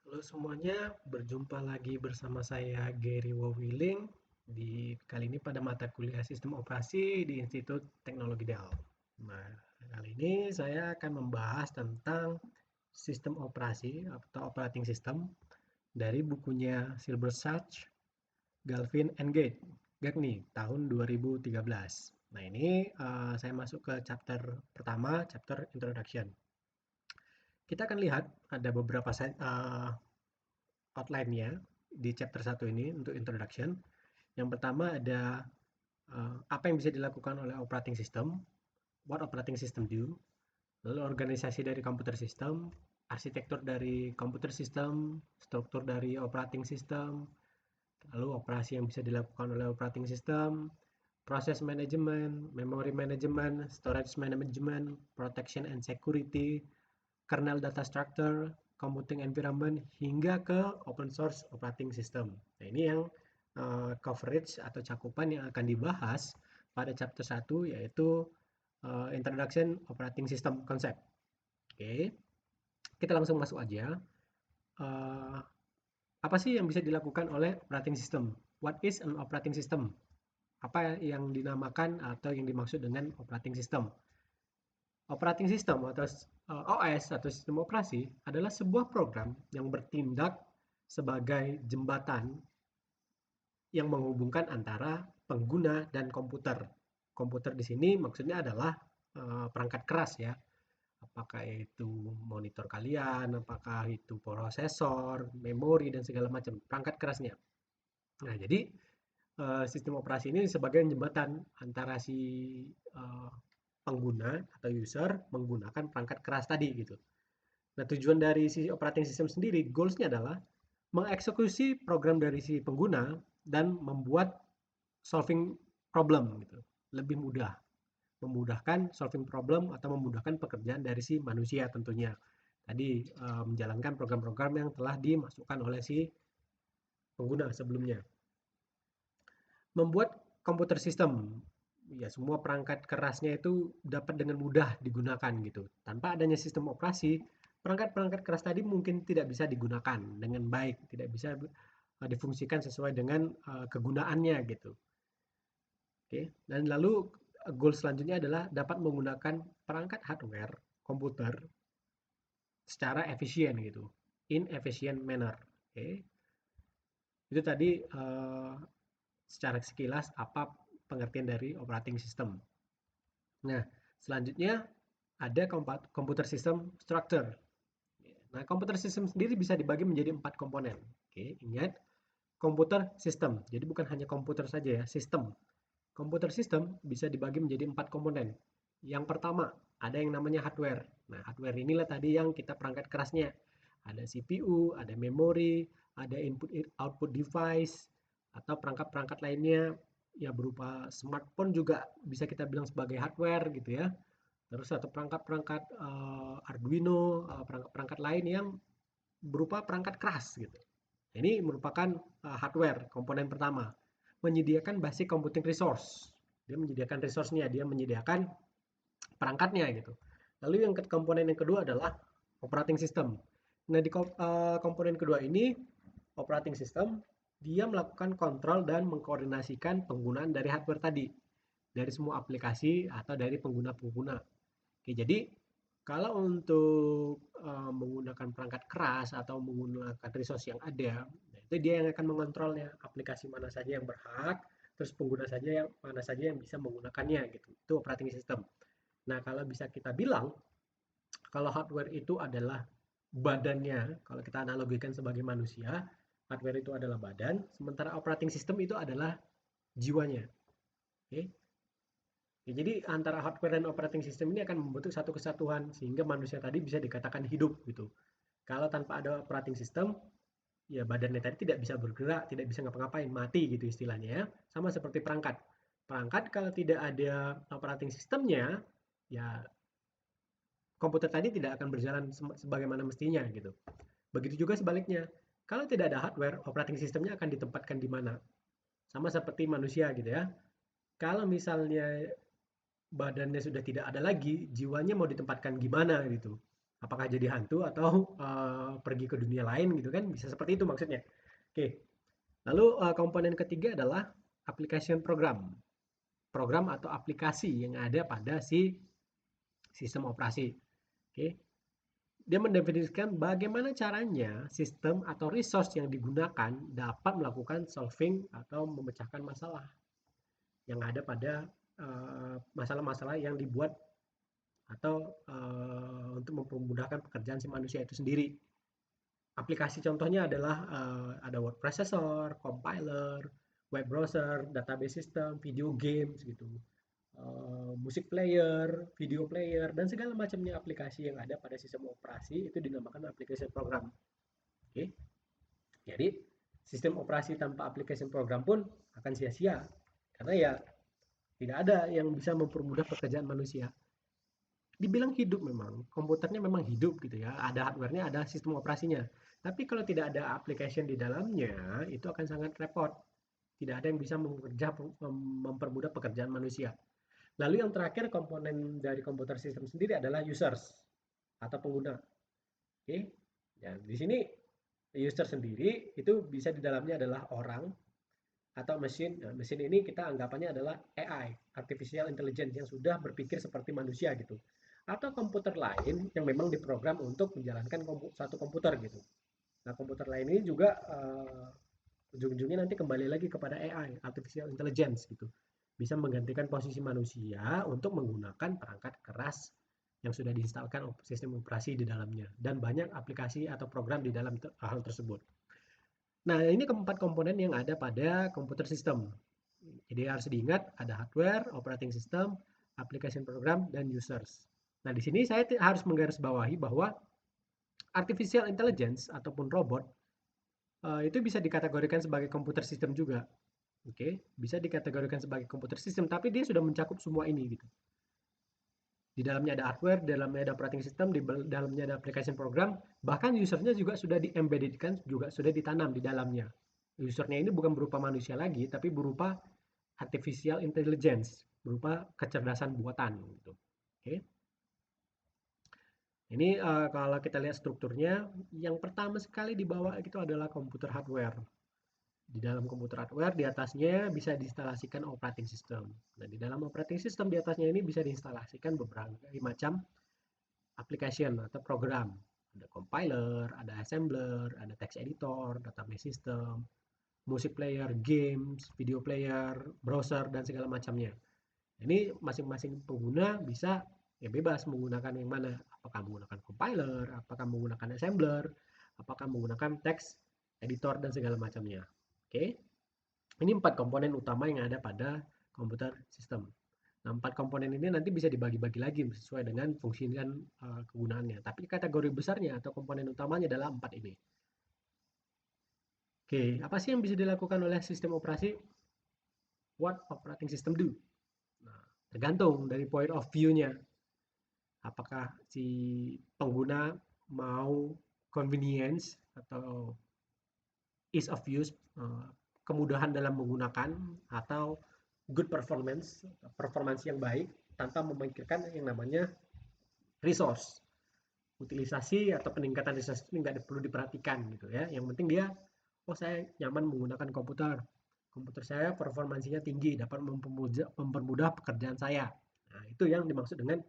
Halo semuanya, berjumpa lagi bersama saya Gary Wawiling kali ini pada mata kuliah Sistem Operasi di Institut Teknologi Dell. Nah, kali ini saya akan membahas tentang sistem operasi atau operating system dari bukunya Silber Sarch, Galvin and Gagne tahun 2013. Nah, ini saya masuk ke chapter pertama, chapter Introduction. Kita akan lihat ada beberapa outline-nya di chapter 1 ini untuk introduction. Yang pertama ada apa yang bisa dilakukan oleh operating system, what operating system do, lalu organisasi dari komputer system, arsitektur dari komputer system, struktur dari operating system, lalu operasi yang bisa dilakukan oleh operating system, proses management, memory management, storage management, protection and security, kernel data structure, computing environment, hingga ke open source operating system. Nah, ini yang coverage atau cakupan yang akan dibahas pada chapter 1 yaitu Introduction Operating System Concept. Oke, kita langsung masuk aja. Apa sih yang bisa dilakukan oleh operating system? What is an operating system? Apa yang dinamakan atau yang dimaksud dengan operating system? Operating system atau OS atau sistem operasi adalah sebuah program yang bertindak sebagai jembatan yang menghubungkan antara pengguna dan komputer. Komputer di sini maksudnya adalah perangkat keras ya. Apakah itu monitor kalian, apakah itu prosesor, memori dan segala macam perangkat kerasnya. Nah, jadi sistem operasi ini sebagai jembatan antara si pengguna atau user menggunakan perangkat keras tadi gitu. Nah, tujuan dari si operating system sendiri, goals-nya adalah mengeksekusi program dari si pengguna dan membuat solving problem gitu. Lebih mudah, memudahkan solving problem atau memudahkan pekerjaan dari si manusia tentunya. Tadi menjalankan program-program yang telah dimasukkan oleh si pengguna sebelumnya. Membuat komputer sistem, ya semua perangkat kerasnya itu dapat dengan mudah digunakan gitu. Tanpa adanya sistem operasi, perangkat-perangkat keras tadi mungkin tidak bisa digunakan dengan baik, tidak bisa difungsikan sesuai dengan kegunaannya gitu. Oke, dan lalu goal selanjutnya adalah dapat menggunakan perangkat hardware komputer secara efisien gitu, in efficient manner. Oke, itu tadi secara sekilas apa pengertian dari operating system. Nah, selanjutnya ada computer system structure. Nah, komputer system sendiri bisa dibagi menjadi 4 komponen. Oke, ingat komputer system. Jadi bukan hanya komputer saja ya, sistem. Komputer system bisa dibagi menjadi 4 komponen. Yang pertama, ada yang namanya hardware. Nah, hardware inilah tadi yang kita perangkat kerasnya. Ada CPU, ada memori, ada input output device, atau perangkat-perangkat lainnya ya berupa smartphone juga bisa kita bilang sebagai hardware gitu ya. Terus atau perangkat-perangkat Arduino, perangkat-perangkat lain yang berupa perangkat keras gitu. Ini merupakan hardware, komponen pertama. Menyediakan basic computing resource. Dia menyediakan resource-nya, dia menyediakan perangkatnya gitu. Lalu yang komponen yang kedua adalah operating system. Nah, di komponen kedua ini operating system dia melakukan kontrol dan mengkoordinasikan penggunaan dari hardware tadi, dari semua aplikasi atau dari pengguna-pengguna. Oke, jadi kalau untuk menggunakan perangkat keras atau menggunakan resource yang ada, nah itu dia yang akan mengontrolnya. Aplikasi mana saja yang berhak, terus pengguna saja yang mana saja yang bisa menggunakannya gitu. Itu operating system. Nah, kalau bisa kita bilang kalau hardware itu adalah badannya, kalau kita analogikan sebagai manusia, hardware itu adalah badan, sementara operating system itu adalah jiwanya. Oke. Ya, jadi antara hardware dan operating system ini akan membentuk satu kesatuan sehingga manusia tadi bisa dikatakan hidup gitu. Kalau tanpa ada operating system, ya badannya tadi tidak bisa bergerak, tidak bisa ngapa-ngapain, mati gitu istilahnya ya. Sama seperti perangkat. Perangkat kalau tidak ada operating systemnya, ya komputer tadi tidak akan berjalan sebagaimana mestinya gitu. Begitu juga sebaliknya. Kalau tidak ada hardware, operating systemnya akan ditempatkan di mana? Sama seperti manusia gitu ya. Kalau misalnya badannya sudah tidak ada lagi, jiwanya mau ditempatkan gimana gitu. Apakah jadi hantu atau pergi ke dunia lain gitu kan, bisa seperti itu maksudnya. Oke, lalu komponen ketiga adalah application program. Program atau aplikasi yang ada pada si sistem operasi. Oke, dia mendefinisikan bagaimana caranya sistem atau resource yang digunakan dapat melakukan solving atau memecahkan masalah yang ada pada masalah-masalah yang dibuat atau untuk mempermudahkan pekerjaan si manusia itu sendiri. Aplikasi contohnya adalah ada word processor, compiler, web browser, database system, video games gitu, musik player, video player, dan segala macamnya aplikasi yang ada pada sistem operasi itu dinamakan application program. Oke, jadi sistem operasi tanpa application program pun akan sia-sia karena ya tidak ada yang bisa mempermudah pekerjaan manusia. Dibilang hidup memang, komputernya memang hidup gitu ya, ada hardware-nya, ada sistem operasinya. Tapi kalau tidak ada application di dalamnya, itu akan sangat repot. Tidak ada yang bisa mempermudah pekerjaan manusia. Lalu yang terakhir komponen dari komputer sistem sendiri adalah users atau pengguna. Oke, ya di sini user sendiri itu bisa di dalamnya adalah orang atau mesin. Nah, mesin ini kita anggapannya adalah AI, artificial intelligence yang sudah berpikir seperti manusia gitu. Atau komputer lain yang memang diprogram untuk menjalankan satu komputer gitu. Nah, komputer lain ini juga ujung-ujungnya nanti kembali lagi kepada AI, artificial intelligence gitu. Bisa menggantikan posisi manusia untuk menggunakan perangkat keras yang sudah diinstalkan sistem operasi di dalamnya dan banyak aplikasi atau program di dalam hal tersebut. Nah, ini keempat komponen yang ada pada komputer sistem. Jadi harus diingat ada hardware, operating system, application program, dan users. Nah, di sini saya harus menggarisbawahi bahwa artificial intelligence ataupun robot itu bisa dikategorikan sebagai komputer sistem juga. Oke, bisa dikategorikan sebagai komputer sistem, tapi dia sudah mencakup semua ini gitu. Di dalamnya ada hardware, di dalamnya ada operating system, di dalamnya ada application program, bahkan usernya juga sudah di-embeddedkan, juga sudah ditanam di dalamnya. Usernya ini bukan berupa manusia lagi, tapi berupa artificial intelligence, berupa kecerdasan buatan gitu. Oke. Ini kalau kita lihat strukturnya, yang pertama sekali di bawah itu adalah komputer hardware. Di dalam komputer hardware di atasnya bisa diinstalasikan operating system. Nah, di dalam operating system di atasnya ini bisa diinstalasikan beberapa macam application atau program. Ada compiler, ada assembler, ada text editor, database system, music player, games, video player, browser, dan segala macamnya. Ini masing-masing pengguna bisa ya bebas menggunakan yang mana. Apakah menggunakan compiler, apakah menggunakan assembler, apakah menggunakan text editor, dan segala macamnya. Oke, ini 4 komponen utama yang ada pada komputer sistem. Nah, 4 komponen ini nanti bisa dibagi-bagi lagi sesuai dengan fungsi dan kegunaannya. Tapi kategori besarnya atau komponen utamanya adalah 4 ini. Oke, apa sih yang bisa dilakukan oleh sistem operasi? What operating system do? Nah, tergantung dari point of view-nya. Apakah si pengguna mau convenience atau ease of use, kemudahan dalam menggunakan, atau good performance, performance yang baik tanpa memikirkan yang namanya resource. Utilisasi atau peningkatan resource ini nggak perlu diperhatikan gitu ya. Yang penting dia, oh saya nyaman menggunakan komputer. Komputer saya performansinya tinggi, dapat mempermudah pekerjaan saya. Nah, itu yang dimaksud dengan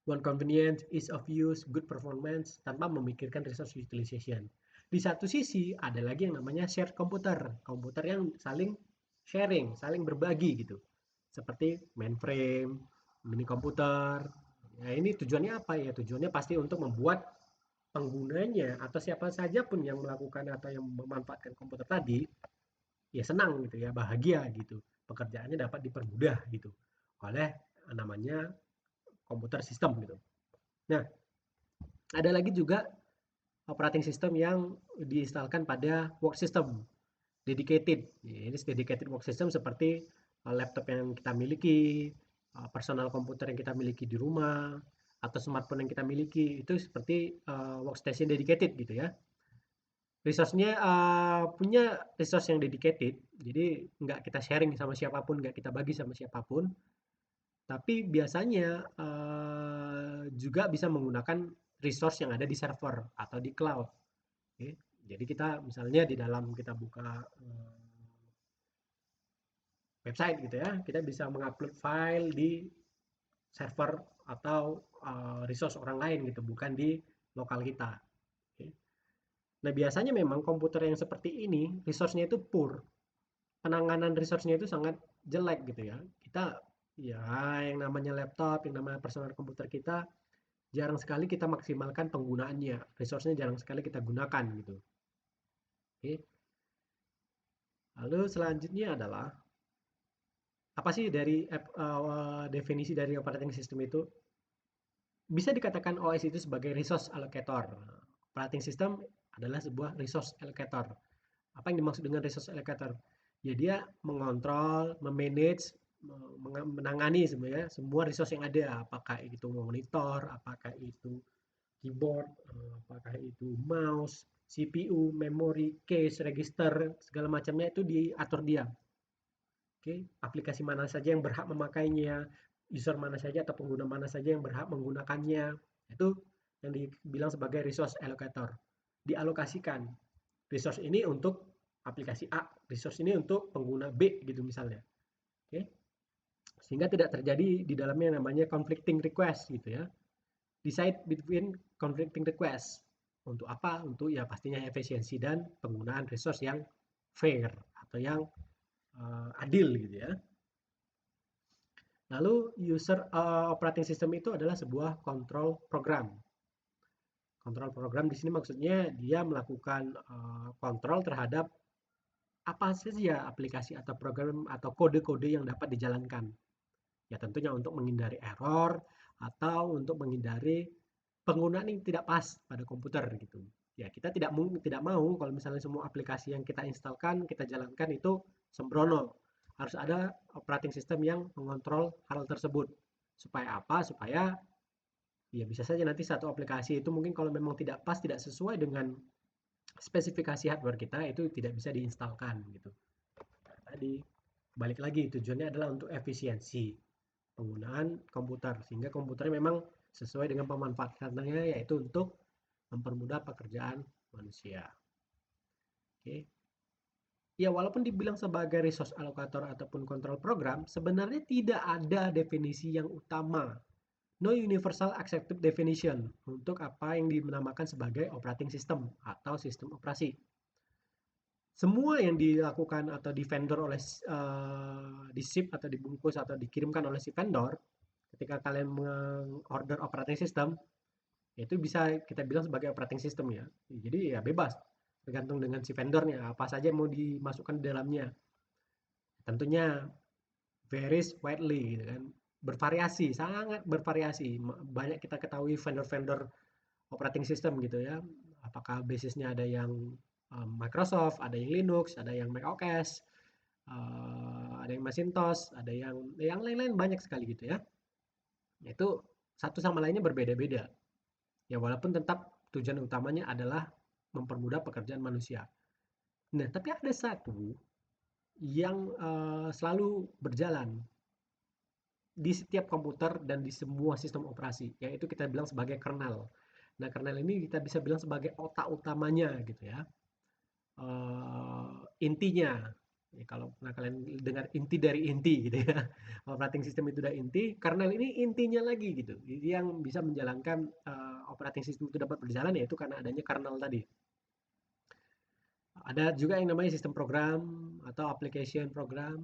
one convenience, ease of use, good performance, tanpa memikirkan resource utilization. Di satu sisi ada lagi yang namanya shared komputer, komputer yang saling sharing, saling berbagi gitu. Seperti mainframe, mini komputer. Nah, ini tujuannya apa ya? Tujuannya pasti untuk membuat penggunanya atau siapa saja pun yang melakukan atau yang memanfaatkan komputer tadi ya senang gitu ya, bahagia gitu. Pekerjaannya dapat dipermudah gitu oleh namanya komputer sistem gitu. Nah, ada lagi juga operating system yang diinstalkan pada work system dedicated. Ini dedicated work system seperti laptop yang kita miliki, personal komputer yang kita miliki di rumah, atau smartphone yang kita miliki. Itu seperti workstation dedicated gitu ya. Resource-nya punya resource yang dedicated, jadi nggak kita sharing sama siapapun, nggak kita bagi sama siapapun. Tapi biasanya juga bisa menggunakan resource yang ada di server atau di cloud. Oke. Jadi kita misalnya di dalam kita buka website gitu ya, kita bisa mengupload file di server atau resource orang lain gitu, bukan di lokal kita. Oke. Nah biasanya memang komputer yang seperti ini resource-nya itu poor, penanganan resource-nya itu sangat jelek gitu ya. Kita ya yang namanya laptop, yang namanya personal komputer kita jarang sekali kita maksimalkan penggunaannya. Resource-nya jarang sekali kita gunakan gitu. Oke. Lalu selanjutnya adalah apa sih dari definisi dari operating system itu? Bisa dikatakan OS itu sebagai resource allocator. Operating system adalah sebuah resource allocator. Apa yang dimaksud dengan resource allocator? Ya dia mengontrol, memanage, menangani sebenarnya semua resource yang ada, apakah itu monitor, apakah itu keyboard, apakah itu mouse, CPU, memori, cache, register, segala macamnya itu diatur dia. Oke, aplikasi mana saja yang berhak memakainya, user mana saja atau pengguna mana saja yang berhak menggunakannya. Itu yang dibilang sebagai resource allocator. Dialokasikan. Resource ini untuk aplikasi A, resource ini untuk pengguna B gitu misalnya. Oke. Sehingga tidak terjadi di dalamnya yang namanya conflicting request gitu ya. Decide between conflicting request. Untuk apa? Untuk ya pastinya efisiensi dan penggunaan resource yang fair atau yang adil gitu ya. Lalu user operating system itu adalah sebuah control program. Kontrol program di sini maksudnya dia melakukan kontrol terhadap apa saja aplikasi atau program atau kode-kode yang dapat dijalankan. Ya tentunya untuk menghindari error atau untuk menghindari penggunaan yang tidak pas pada komputer gitu. Ya kita tidak mau kalau misalnya semua aplikasi yang kita instalkan, kita jalankan itu sembrono. Harus ada operating system yang mengontrol hal tersebut. Supaya apa? Supaya ya bisa saja nanti satu aplikasi itu mungkin kalau memang tidak pas, tidak sesuai dengan spesifikasi hardware kita, itu tidak bisa diinstalkan gitu. Nah, tadi balik lagi tujuannya adalah untuk efisiensi penggunaan komputer sehingga komputernya memang sesuai dengan pemanfaatannya yaitu untuk mempermudah pekerjaan manusia. Oke. Ya walaupun dibilang sebagai resource allocator ataupun kontrol program, sebenarnya tidak ada definisi yang utama. No universal accepted definition untuk apa yang dinamakan sebagai operating system atau sistem operasi. Semua yang dilakukan atau di vendor oleh di ship atau dibungkus atau dikirimkan oleh si vendor ketika kalian mengorder operating system itu bisa kita bilang sebagai operating system ya. Jadi ya bebas tergantung dengan si vendornya apa saja yang mau dimasukkan di dalamnya. Tentunya varies widely gitu kan. Bervariasi, sangat bervariasi. Banyak kita ketahui vendor-vendor operating system gitu ya. Apakah basisnya ada yang Microsoft, ada yang Linux, ada yang macOS, ada yang Macintosh, ada yang lain-lain banyak sekali gitu ya. Itu satu sama lainnya berbeda-beda. Ya walaupun tetap tujuan utamanya adalah mempermudah pekerjaan manusia. Nah, tapi ada satu yang selalu berjalan di setiap komputer dan di semua sistem operasi, yaitu kita bilang sebagai kernel. Nah, kernel ini kita bisa bilang sebagai otak utamanya gitu ya. Intinya, ya kalau pernah kalian dengar inti dari inti gitu ya, operating system itu udah inti, kernel ini intinya lagi gitu. Jadi yang bisa menjalankan operating system itu dapat berjalan yaitu karena adanya kernel tadi. Ada juga yang namanya sistem program atau application program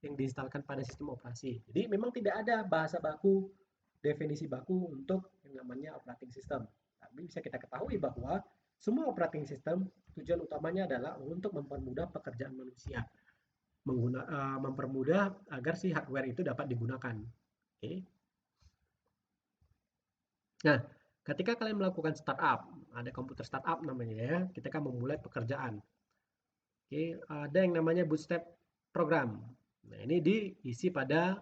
yang diinstalkan pada sistem operasi. Jadi memang tidak ada bahasa baku, definisi baku untuk yang namanya operating system. Tapi bisa kita ketahui bahwa semua operating system tujuan utamanya adalah untuk mempermudah pekerjaan manusia, mempermudah agar si hardware itu dapat digunakan. Oke. Nah, ketika kalian melakukan startup, ada komputer startup namanya ya, ketika memulai pekerjaan. Oke, ada yang namanya bootstrap program. Nah, ini diisi pada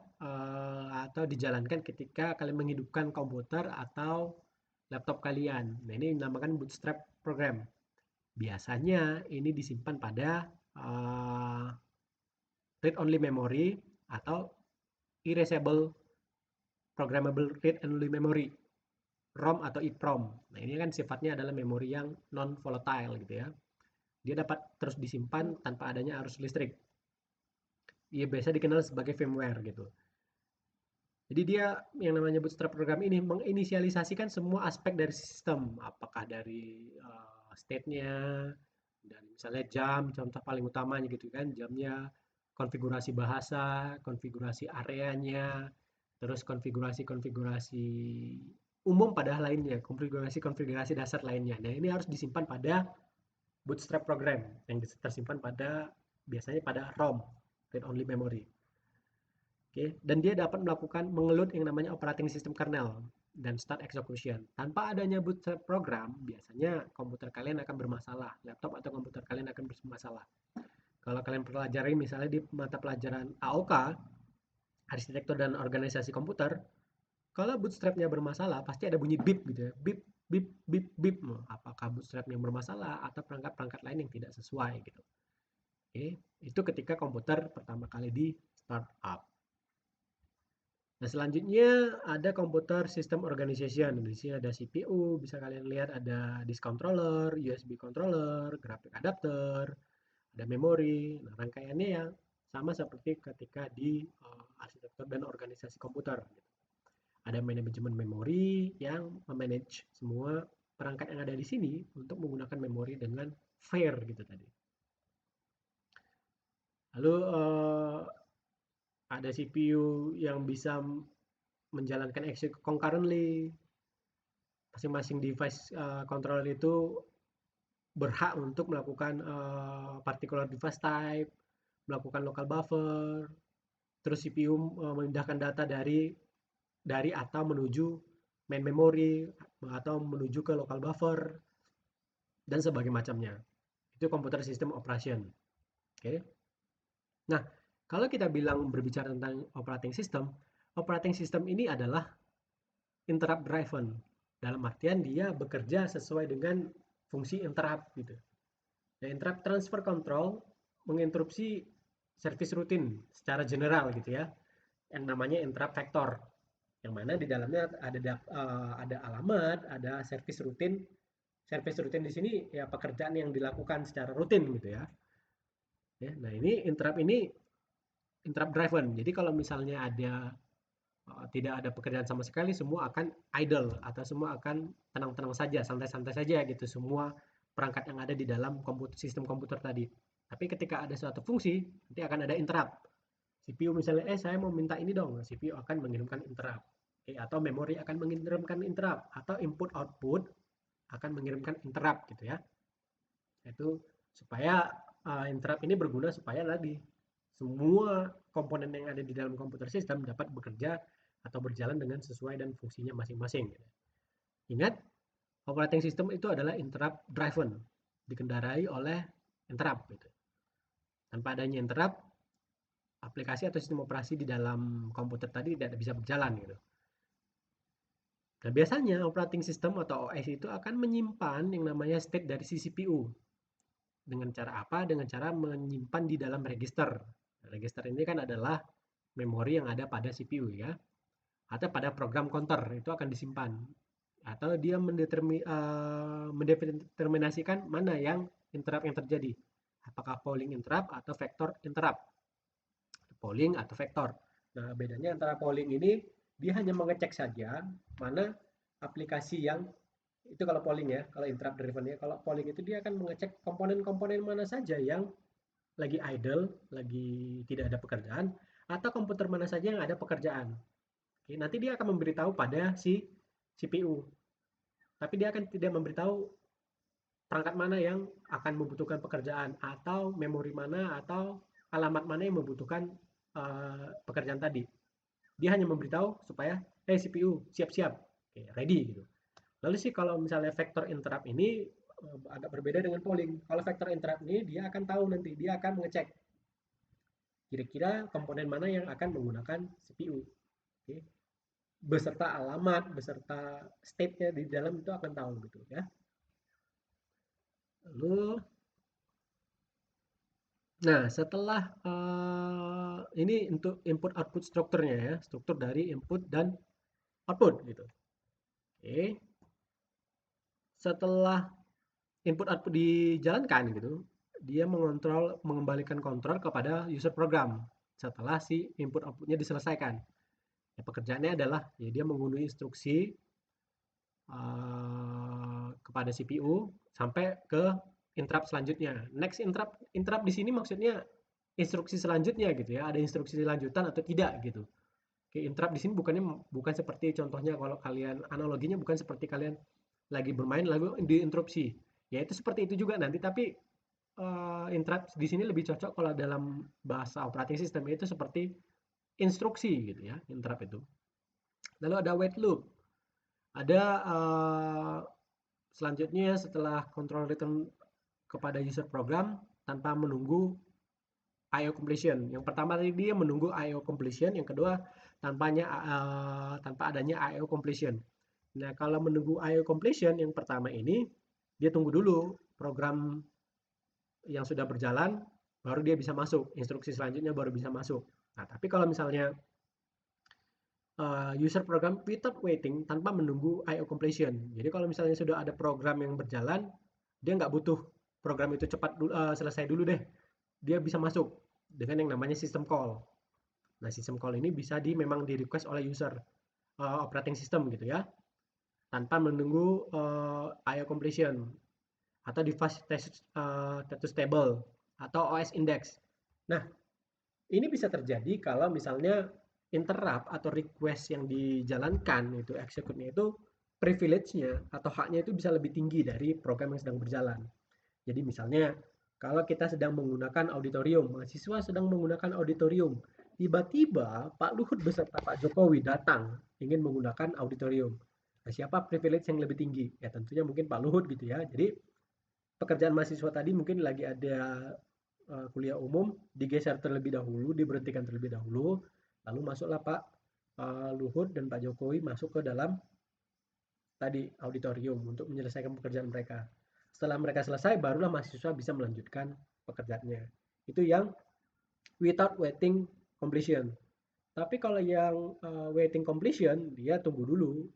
atau dijalankan ketika kalian menghidupkan komputer atau laptop kalian. Nah, ini dinamakan bootstrap program. Biasanya ini disimpan pada read only memory atau erasable programmable read and only memory, ROM atau EEPROM. Nah, ini kan sifatnya adalah memori yang non volatile gitu ya. Dia dapat terus disimpan tanpa adanya arus listrik. Ia biasa dikenal sebagai firmware gitu. Jadi dia yang namanya bootstrap program ini menginisialisasikan semua aspek dari sistem, apakah dari state-nya, dari misalnya jam, contoh paling utamanya gitu kan, jamnya, konfigurasi bahasa, konfigurasi areanya, terus konfigurasi-konfigurasi umum pada lainnya, konfigurasi-konfigurasi dasar lainnya. Nah, ini harus disimpan pada bootstrap program yang tersimpan pada biasanya pada ROM, read only memory. Oke, dan dia dapat melakukan mengeload yang namanya operating system kernel dan start execution. Tanpa adanya bootstrap program, biasanya komputer kalian akan bermasalah, laptop atau komputer kalian akan bermasalah. Kalau kalian pelajari misalnya di mata pelajaran AOK, arsitektur dan organisasi komputer, kalau bootstrapnya bermasalah, pasti ada bunyi beep gitu ya. Beep, beep, beep, beep. Apakah bootstrapnya bermasalah atau perangkat-perangkat lain yang tidak sesuai gitu. Oke, itu ketika komputer pertama kali di start up. Nah, selanjutnya ada komputer system organization. Di sini ada CPU, bisa kalian lihat ada disk controller, USB controller, graphic adapter, ada memori. Nah, rangkaiannya yang sama seperti ketika di arsitektur dan organisasi komputer. Ada manajemen memori yang memanage semua perangkat yang ada di sini untuk menggunakan memori dengan fair gitu tadi. Lalu ada CPU yang bisa menjalankan execute concurrently. Masing-masing device controller itu berhak untuk melakukan particular device type, melakukan local buffer, terus CPU memindahkan data dari atau menuju main memory atau menuju ke local buffer dan sebagainya macamnya. Itu komputer system operation. Oke. Nah, kalau kita bilang berbicara tentang operating system ini adalah interrupt driven. Dalam artian dia bekerja sesuai dengan fungsi interrupt gitu. Nah, interrupt transfer control menginterupsi service rutin secara general gitu ya. Yang namanya interrupt vector. Yang mana di dalamnya ada alamat, ada service rutin. Service rutin di sini ya pekerjaan yang dilakukan secara rutin gitu ya. Nah, ini interrupt driven. Jadi kalau misalnya tidak ada pekerjaan sama sekali, semua akan idle atau semua akan tenang-tenang saja, santai-santai saja gitu semua perangkat yang ada di dalam sistem komputer tadi. Tapi ketika ada suatu fungsi, nanti akan ada interrupt. CPU misalnya, saya mau minta ini dong, CPU akan mengirimkan interrupt. Atau memori akan mengirimkan interrupt, atau input output akan mengirimkan interrupt gitu ya. Itu supaya interrupt ini berguna supaya tadi semua komponen yang ada di dalam komputer sistem dapat bekerja atau berjalan dengan sesuai dan fungsinya masing-masing. Ingat, operating system itu adalah interrupt driven, dikendarai oleh interrupt. Gitu. Tanpa adanya interrupt, aplikasi atau sistem operasi di dalam komputer tadi tidak bisa berjalan. Gitu. Nah, biasanya operating system atau OS itu akan menyimpan yang namanya state dari si CPU. Dengan cara apa? Dengan cara menyimpan di dalam register. Register ini kan adalah memori yang ada pada CPU ya. Atau pada program counter itu akan disimpan. Atau dia mendeterminasikan mana yang interrupt yang terjadi. Apakah polling interrupt atau vector interrupt. Polling atau vector. Nah, bedanya antara polling ini dia hanya mengecek saja mana aplikasi yang itu kalau polling ya, kalau interrupt driven ya, kalau polling itu dia akan mengecek komponen-komponen mana saja yang lagi idle, lagi tidak ada pekerjaan, atau komputer mana saja yang ada pekerjaan. Oke, nanti dia akan memberitahu pada si CPU. Tapi dia akan tidak memberitahu perangkat mana yang akan membutuhkan pekerjaan atau memori mana atau alamat mana yang membutuhkan pekerjaan tadi. Dia hanya memberitahu supaya, hey CPU siap-siap, ready gitu. Lalu sih kalau misalnya vector interrupt ini agak berbeda dengan polling. Kalau vector interrupt ini dia akan tahu nanti, dia akan mengecek kira-kira komponen mana yang akan menggunakan CPU. Oke. Beserta alamat, beserta state-nya di dalam itu akan tahu gitu ya. Lalu nah, setelah ini untuk input output strukturnya ya, struktur dari input dan output gitu. Oke. Setelah input output dijalankan gitu, dia mengembalikan kontrol kepada user program setelah si input outputnya diselesaikan. Ya, pekerjaannya adalah ya dia mengunduh instruksi kepada CPU sampai ke interrupt selanjutnya. Next interrupt interrupt di sini maksudnya instruksi selanjutnya gitu ya. Ada instruksi lanjutan atau tidak gitu. Oke, interrupt di sini bukan seperti contohnya kalau kalian analoginya bukan seperti kalian lagi bermain lalu diinterupsi. Ya itu seperti itu juga nanti tapi interrupt di sini lebih cocok kalau dalam bahasa operating system itu seperti instruksi gitu ya, interrupt itu. Lalu ada wait loop. Ada selanjutnya setelah control return kepada user program tanpa menunggu IO completion. Yang pertama tadi dia menunggu IO completion, yang kedua tanpa adanya IO completion. Nah, kalau menunggu IO completion yang pertama ini dia tunggu dulu program yang sudah berjalan baru dia bisa masuk. Instruksi selanjutnya baru bisa masuk. Nah, tapi kalau misalnya user program without waiting tanpa menunggu IO completion. Jadi kalau misalnya sudah ada program yang berjalan, dia nggak butuh program itu cepat selesai dulu deh. Dia bisa masuk dengan yang namanya system call. Nah, system call ini bisa memang di request oleh user operating system gitu ya, tanpa menunggu IO completion atau device status table atau OS index. Nah, ini bisa terjadi kalau misalnya interrupt atau request yang dijalankan itu execute-nya itu privilege-nya atau haknya itu bisa lebih tinggi dari program yang sedang berjalan. Jadi misalnya kalau kita sedang menggunakan auditorium, mahasiswa sedang menggunakan auditorium, tiba-tiba Pak Luhut beserta Pak Jokowi datang ingin menggunakan auditorium. Nah, siapa privilege yang lebih tinggi? Ya tentunya mungkin Pak Luhut gitu ya. Jadi pekerjaan mahasiswa tadi mungkin lagi ada kuliah umum digeser terlebih dahulu, diberhentikan terlebih dahulu, lalu masuklah Pak Luhut dan Pak Jokowi masuk ke dalam tadi auditorium untuk menyelesaikan pekerjaan mereka. Setelah mereka selesai, barulah mahasiswa bisa melanjutkan pekerjaannya. Itu yang without waiting completion. Tapi kalau yang waiting completion, dia tunggu dulu.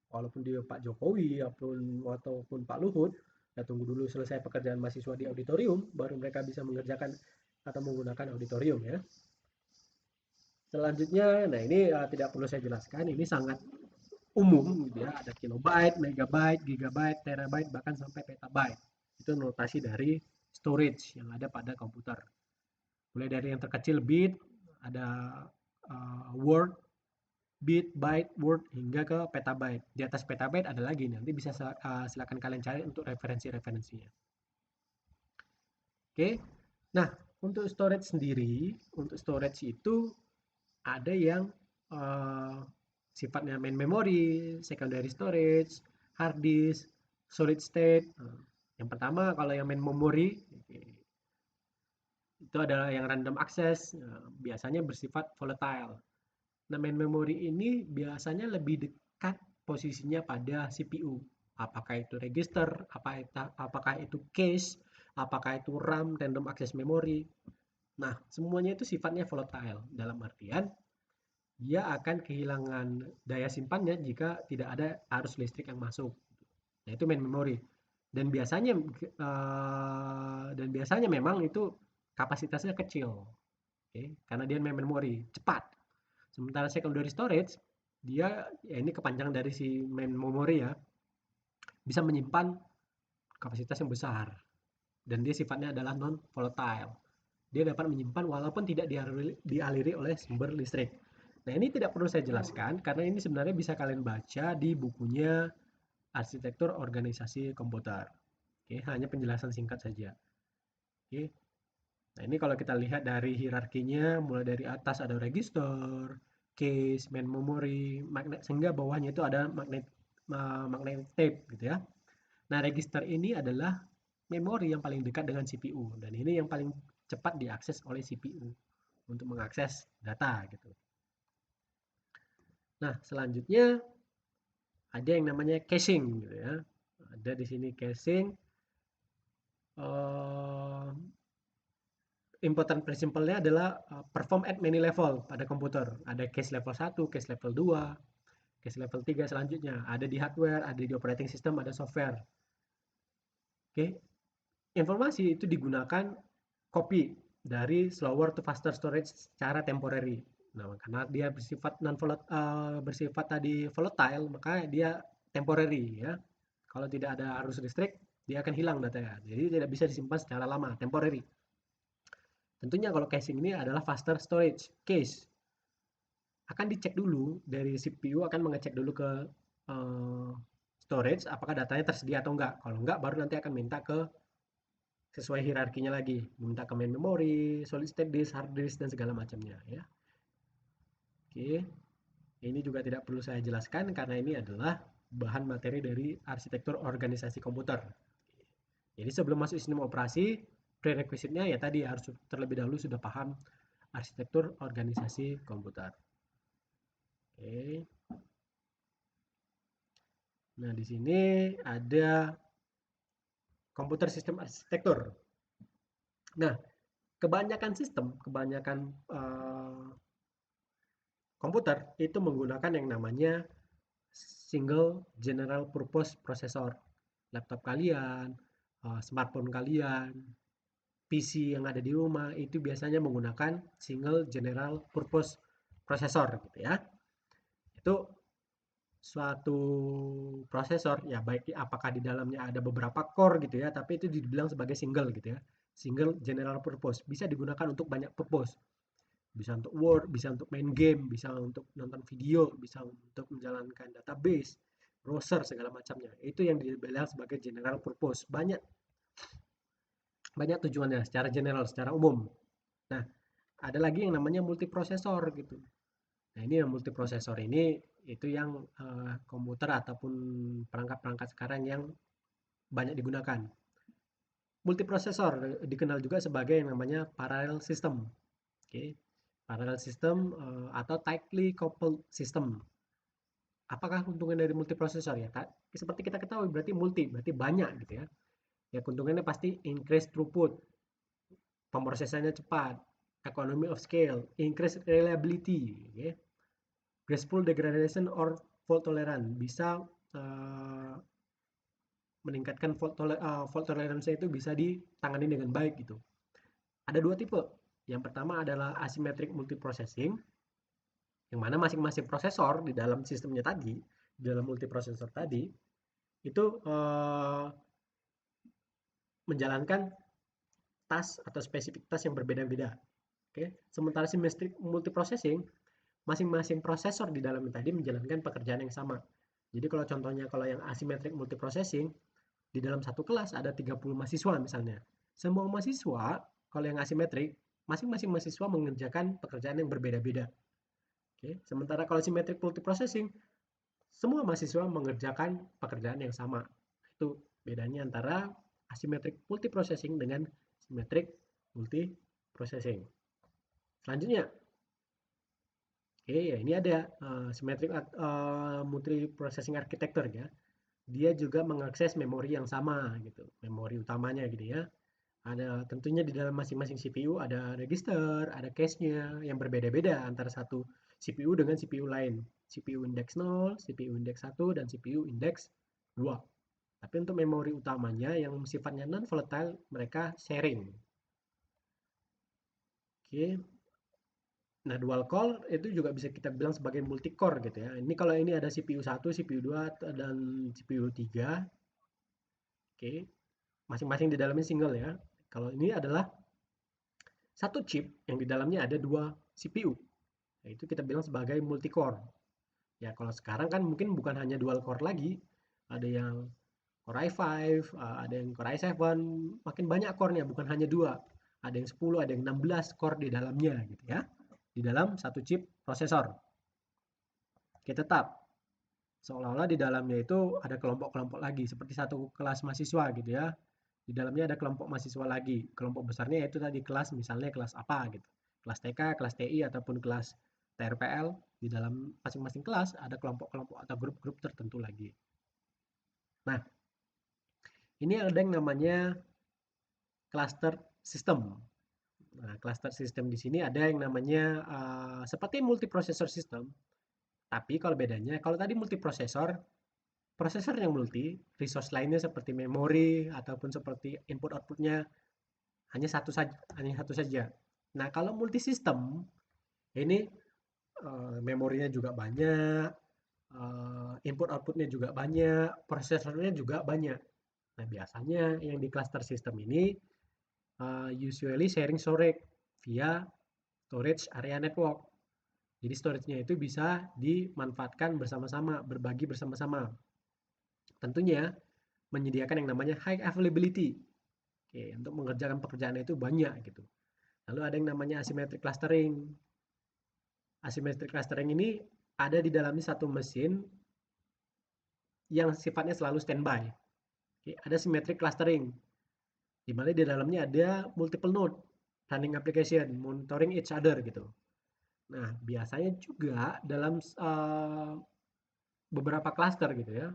Walaupun dia Pak Jokowi ataupun Pak Luhut, ya tunggu dulu selesai pekerjaan mahasiswa di auditorium, baru mereka bisa mengerjakan atau menggunakan auditorium ya. Selanjutnya, nah ini tidak perlu saya jelaskan, ini sangat umum gitu ya, ada kilobyte, megabyte, gigabyte, terabyte, bahkan sampai petabyte. Itu notasi dari storage yang ada pada komputer. Mulai dari yang terkecil bit, ada word, bit, byte, word, hingga ke petabyte. Di atas petabyte ada lagi, nanti bisa silakan kalian cari untuk referensi-referensinya. Oke, nah untuk storage sendiri, untuk storage itu ada yang sifatnya main memory, secondary storage, hard disk, solid state. Yang pertama kalau yang main memory itu adalah yang random access, biasanya bersifat volatile. Nah, main memory ini biasanya lebih dekat posisinya pada CPU. Apakah itu register, apakah itu cache, apakah itu RAM, random access memory. Nah, semuanya itu sifatnya volatile. Dalam artian, dia akan kehilangan daya simpannya jika tidak ada arus listrik yang masuk. Nah, itu main memory. Dan biasanya memang itu kapasitasnya kecil. Oke, karena dia main memory, cepat. Sementara secondary storage, dia ya ini kepanjangan dari si main memory ya, bisa menyimpan kapasitas yang besar. Dan dia sifatnya adalah non volatile. Dia dapat menyimpan walaupun tidak dialiri oleh sumber listrik. Nah, ini tidak perlu saya jelaskan karena ini sebenarnya bisa kalian baca di bukunya Arsitektur Organisasi Komputer. Oke, hanya penjelasan singkat saja. Oke. Nah, ini kalau kita lihat dari hierarkinya, mulai dari atas ada register, case, main memory, magnet, sehingga bawahnya itu ada magnet tape gitu ya. Nah, register ini adalah memori yang paling dekat dengan CPU dan ini yang paling cepat diakses oleh CPU untuk mengakses data gitu. Nah, selanjutnya ada yang namanya caching gitu ya. Ada di sini caching. Important principle-nya adalah perform at many level pada komputer. Ada cache level 1, cache level 2, Cache level 3 selanjutnya ada di hardware, ada di operating system, ada software. Oke, informasi itu digunakan copy dari slower to faster storage secara temporary. Nah, karena dia bersifat bersifat tadi volatile, maka dia temporary ya. Kalau tidak ada arus listrik, dia akan hilang datanya. Jadi tidak bisa disimpan secara lama, temporary. Tentunya kalau caching ini adalah faster storage cache. Akan dicek dulu dari CPU akan mengecek dulu ke uh, storage apakah datanya tersedia atau enggak. Kalau enggak baru nanti akan minta ke sesuai hierarkinya lagi, minta ke main memory, solid state disk, hard disk dan segala macamnya ya. Oke. Ini juga tidak perlu saya jelaskan karena ini adalah bahan materi dari arsitektur organisasi komputer. Jadi sebelum masuk sistem operasi, prerequisite-nya ya tadi harus terlebih dahulu sudah paham arsitektur organisasi komputer. Oke. Nah, di sini ada komputer sistem arsitektur. Nah, kebanyakan sistem, kebanyakan komputer itu menggunakan yang namanya single general purpose processor. Laptop kalian, smartphone kalian, PC yang ada di rumah itu biasanya menggunakan single general purpose processor gitu ya. Itu suatu prosesor ya baik apakah di dalamnya ada beberapa core gitu ya, tapi itu dibilang sebagai single gitu ya. Single general purpose bisa digunakan untuk banyak purpose. Bisa untuk Word, bisa untuk main game, bisa untuk nonton video, bisa untuk menjalankan database, browser segala macamnya. Itu yang dibilang sebagai general purpose. Banyak banyak tujuannya secara general, secara umum. Nah, ada lagi yang namanya multiprosesor gitu. Nah, ini yang multiprosesor ini itu yang komputer ataupun perangkat-perangkat sekarang yang banyak digunakan. Multiprosesor dikenal juga sebagai yang namanya parallel system. Oke. Okay. Parallel system atau tightly coupled system. Apakah keuntungan dari multiprosesor ya? Seperti kita ketahui berarti multi, berarti banyak gitu ya. Ya keuntungannya pasti increase throughput, pemrosesannya cepat, economy of scale, increase reliability, okay? Graceful degradation or fault tolerance bisa uh, meningkatkan fault tolerance itu bisa ditangani dengan baik gitu. Ada dua tipe. Yang pertama adalah asymmetric multiprocessing, yang mana masing-masing prosesor di dalam sistemnya tadi, di dalam multiprosesor tadi, itu menjalankan task atau spesifik task yang berbeda-beda. Oke, sementara symmetric multiprocessing, masing-masing prosesor di dalamnya tadi menjalankan pekerjaan yang sama. Jadi kalau contohnya kalau yang asymmetric multiprocessing, di dalam satu kelas ada 30 mahasiswa misalnya. Semua mahasiswa, kalau yang asimetrik, masing-masing mahasiswa mengerjakan pekerjaan yang berbeda-beda. Oke, sementara kalau symmetric multiprocessing, semua mahasiswa mengerjakan pekerjaan yang sama. Itu bedanya antara asymmetric multiprocessing dengan symmetric multiprocessing. Selanjutnya, oke ya ini ada symmetric multiprocessing architecture ya. Dia juga mengakses memori yang sama gitu, memori utamanya gitu ya. Ada tentunya di dalam masing-masing CPU ada register, ada cache-nya yang berbeda-beda antara satu CPU dengan CPU lain. CPU indeks 0, CPU indeks 1, dan CPU indeks 2. Tapi untuk memori utamanya yang sifatnya non-volatile, mereka sharing. Oke. Nah, dual core itu juga bisa kita bilang sebagai multi core gitu ya. Ini kalau ini ada CPU 1, CPU 2, dan CPU 3. Oke. Masing-masing di dalamnya single ya. Kalau ini adalah satu chip yang di dalamnya ada dua CPU. Nah, itu kita bilang sebagai multi core. Ya, kalau sekarang kan mungkin bukan hanya dual core lagi. Ada yang Core i5, ada yang Core i7, makin banyak core-nya, bukan hanya dua. Ada yang 10, ada yang 16 core di dalamnya gitu ya. Di dalam satu chip prosesor. Oke, tetap seolah-olah di dalamnya itu ada kelompok-kelompok lagi seperti satu kelas mahasiswa gitu ya. Di dalamnya ada kelompok mahasiswa lagi. Kelompok besarnya yaitu tadi kelas misalnya kelas apa gitu. Kelas TK, kelas TI ataupun kelas TRPL. Di dalam masing-masing kelas ada kelompok-kelompok atau grup-grup tertentu lagi. Nah, ini ada yang namanya cluster system. Nah, cluster system di sini ada yang namanya seperti multiprocessor system, Tapi kalau bedanya, kalau tadi multiprosesor, prosesor yang multi, resource lainnya seperti memori ataupun seperti input outputnya hanya satu saja. Nah, kalau multi sistem ini memorinya juga banyak, input outputnya juga banyak, prosesornya juga banyak. Nah, biasanya yang di cluster system ini usually sharing storage via storage area network. Jadi storage-nya itu bisa dimanfaatkan bersama-sama, berbagi bersama-sama. Tentunya menyediakan yang namanya high availability. Oke, untuk mengerjakan pekerjaan itu banyak gitu. Lalu ada yang namanya asymmetric clustering. Asymmetric clustering ini ada di dalamnya satu mesin yang sifatnya selalu standby. Oke, ada symmetric clustering, di mana di dalamnya ada multiple node, running application, monitoring each other gitu. Nah, biasanya juga dalam beberapa cluster gitu ya,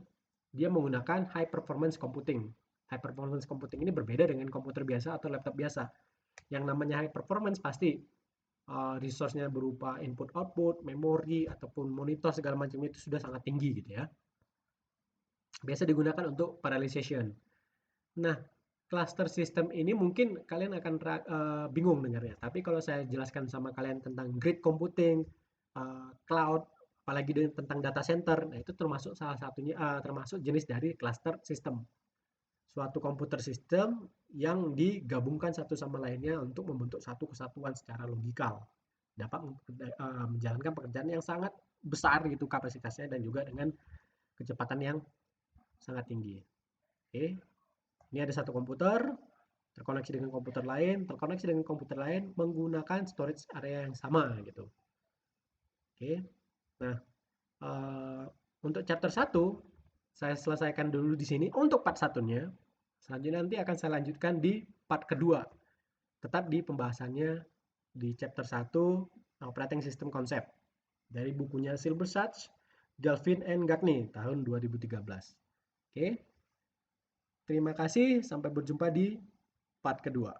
dia menggunakan high performance computing. High performance computing ini berbeda dengan komputer biasa atau laptop biasa. Yang namanya high performance pasti resource-nya berupa input output, memori ataupun monitor segala macam itu sudah sangat tinggi gitu ya. Biasa digunakan untuk parallelization. Nah, cluster system ini mungkin kalian akan bingung dengarnya. Tapi kalau saya jelaskan sama kalian tentang grid computing, cloud, apalagi tentang data center, nah itu termasuk salah satunya, termasuk jenis dari cluster system. Suatu komputer sistem yang digabungkan satu sama lainnya untuk membentuk satu kesatuan secara logikal. Dapat menjalankan pekerjaan yang sangat besar gitu kapasitasnya dan juga dengan kecepatan yang sangat tinggi. Oke, ini ada satu komputer terkoneksi dengan komputer lain, terkoneksi dengan komputer lain menggunakan storage area yang sama gitu. Oke. Nah, untuk chapter 1 saya selesaikan dulu di sini untuk part satunya. Selanjutnya nanti akan saya lanjutkan di part kedua. Tetap di pembahasannya di chapter 1 operating system concept dari bukunya Silbersatz, Delphine and Gagne tahun 2013. Oke. Terima kasih, sampai berjumpa di part kedua.